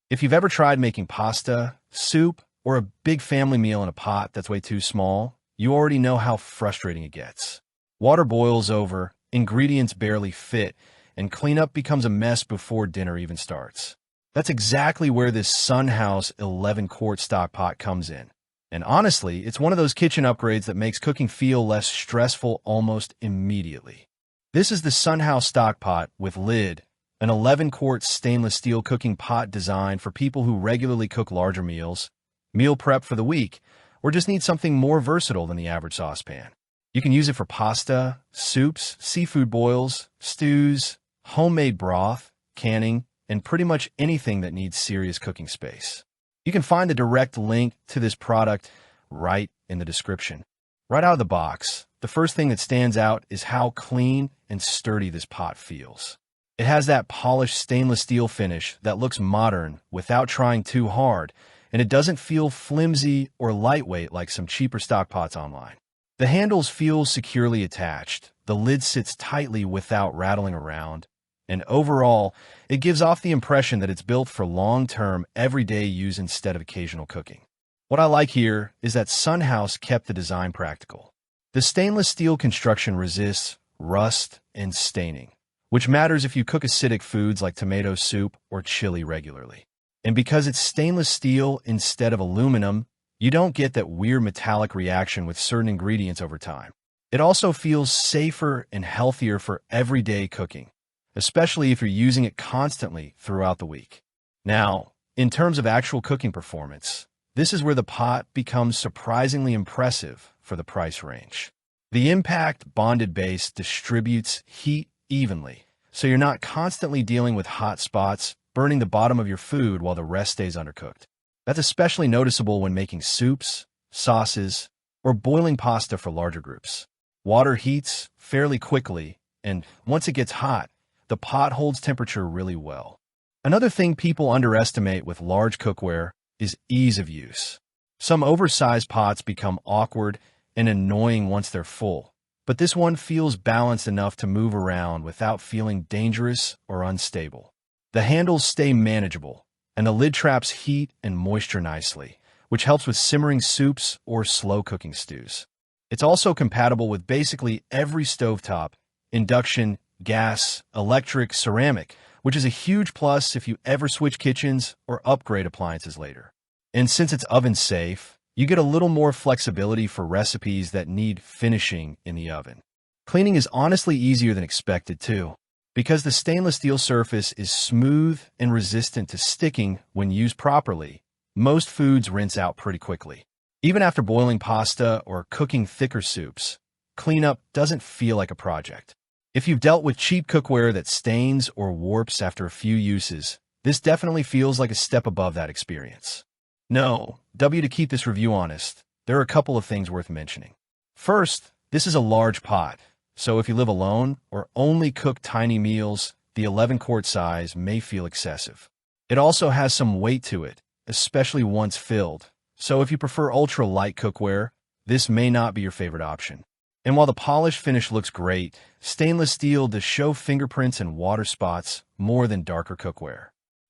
If you've ever tried making pasta, soup, or a big family meal in a pot that's way too small, you already know how frustrating it gets. Water boils over, ingredients barely fit, and cleanup becomes a mess before dinner even starts. That's exactly where this Sunhouse 11-quart stock pot comes in. And honestly, it's one of those kitchen upgrades that makes cooking feel less stressful almost immediately. This is the Sunhouse stock pot with lid, an 11-quart stainless steel cooking pot designed for people who regularly cook larger meals, meal prep for the week, or just need something more versatile than the average saucepan. You can use it for pasta, soups, seafood boils, stews, homemade broth, canning, and pretty much anything that needs serious cooking space. You can find the direct link to this product right in the description. Right out of the box, the first thing that stands out is how clean and sturdy this pot feels. It has that polished stainless steel finish that looks modern without trying too hard, and it doesn't feel flimsy or lightweight like some cheaper stock pots online. The handles feel securely attached, the lid sits tightly without rattling around, and overall, it gives off the impression that it's built for long-term, everyday use instead of occasional cooking. What I like here is that Sunhouse kept the design practical. The stainless steel construction resists rust and staining, which matters if you cook acidic foods like tomato soup or chili regularly. And because it's stainless steel instead of aluminum, you don't get that weird metallic reaction with certain ingredients over time. It also feels safer and healthier for everyday cooking, especially if you're using it constantly throughout the week. Now, in terms of actual cooking performance, this is where the pot becomes surprisingly impressive for the price range. The impact bonded base distributes heat evenly, so you're not constantly dealing with hot spots, burning the bottom of your food while the rest stays undercooked. That's especially noticeable when making soups, sauces, or boiling pasta for larger groups. Water heats fairly quickly, and once it gets hot, the pot holds temperature really well. Another thing people underestimate with large cookware is ease of use. Some oversized pots become awkward and annoying once they're full, but this one feels balanced enough to move around without feeling dangerous or unstable. The handles stay manageable, and the lid traps heat and moisture nicely, which helps with simmering soups or slow-cooking stews. It's also compatible with basically every stovetop, induction, gas, electric, ceramic, which is a huge plus if you ever switch kitchens or upgrade appliances later. And since it's oven-safe, you get a little more flexibility for recipes that need finishing in the oven. Cleaning is honestly easier than expected, too, because the stainless steel surface is smooth and resistant to sticking when used properly. Most foods rinse out pretty quickly. Even after boiling pasta or cooking thicker soups, cleanup doesn't feel like a project. If you've dealt with cheap cookware that stains or warps after a few uses, this definitely feels like a step above that experience. No, to keep this review honest, there are a couple of things worth mentioning. First, this is a large pot, so if you live alone or only cook tiny meals, the 11-quart size may feel excessive. It also has some weight to it, especially once filled, so if you prefer ultra-light cookware, this may not be your favorite option. And while the polished finish looks great, stainless steel does show fingerprints and water spots more than darker cookware.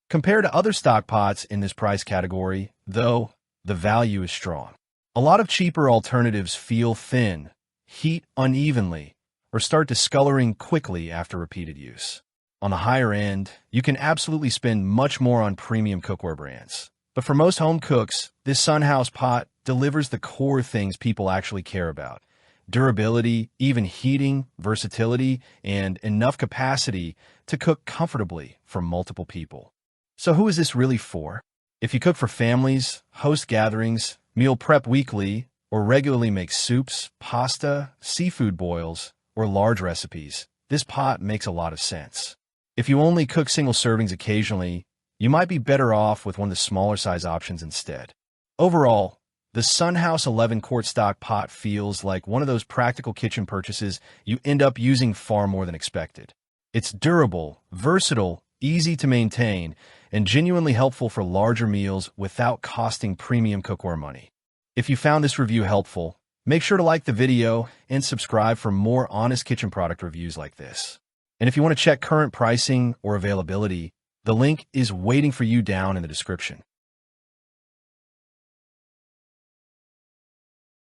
Compared to other stock pots in this price category, though, the value is strong. A lot of cheaper alternatives feel thin, heat unevenly, or start discoloring quickly after repeated use. On the higher end, you can absolutely spend much more on premium cookware brands. But for most home cooks, this Sunhouse pot delivers the core things people actually care about: durability, even heating, versatility, and enough capacity to cook comfortably for multiple people. So who is this really for? If you cook for families, host gatherings, meal prep weekly, or regularly make soups, pasta, seafood boils, or large recipes, this pot makes a lot of sense. If you only cook single servings occasionally, you might be better off with one of the smaller size options instead. Overall, the Sunhouse 11-quart stock pot feels like one of those practical kitchen purchases you end up using far more than expected. It's durable, versatile, easy to maintain, and genuinely helpful for larger meals without costing premium cookware money. If you found this review helpful, make sure to like the video and subscribe for more honest kitchen product reviews like this. And if you want to check current pricing or availability, The link is waiting for you down in the description.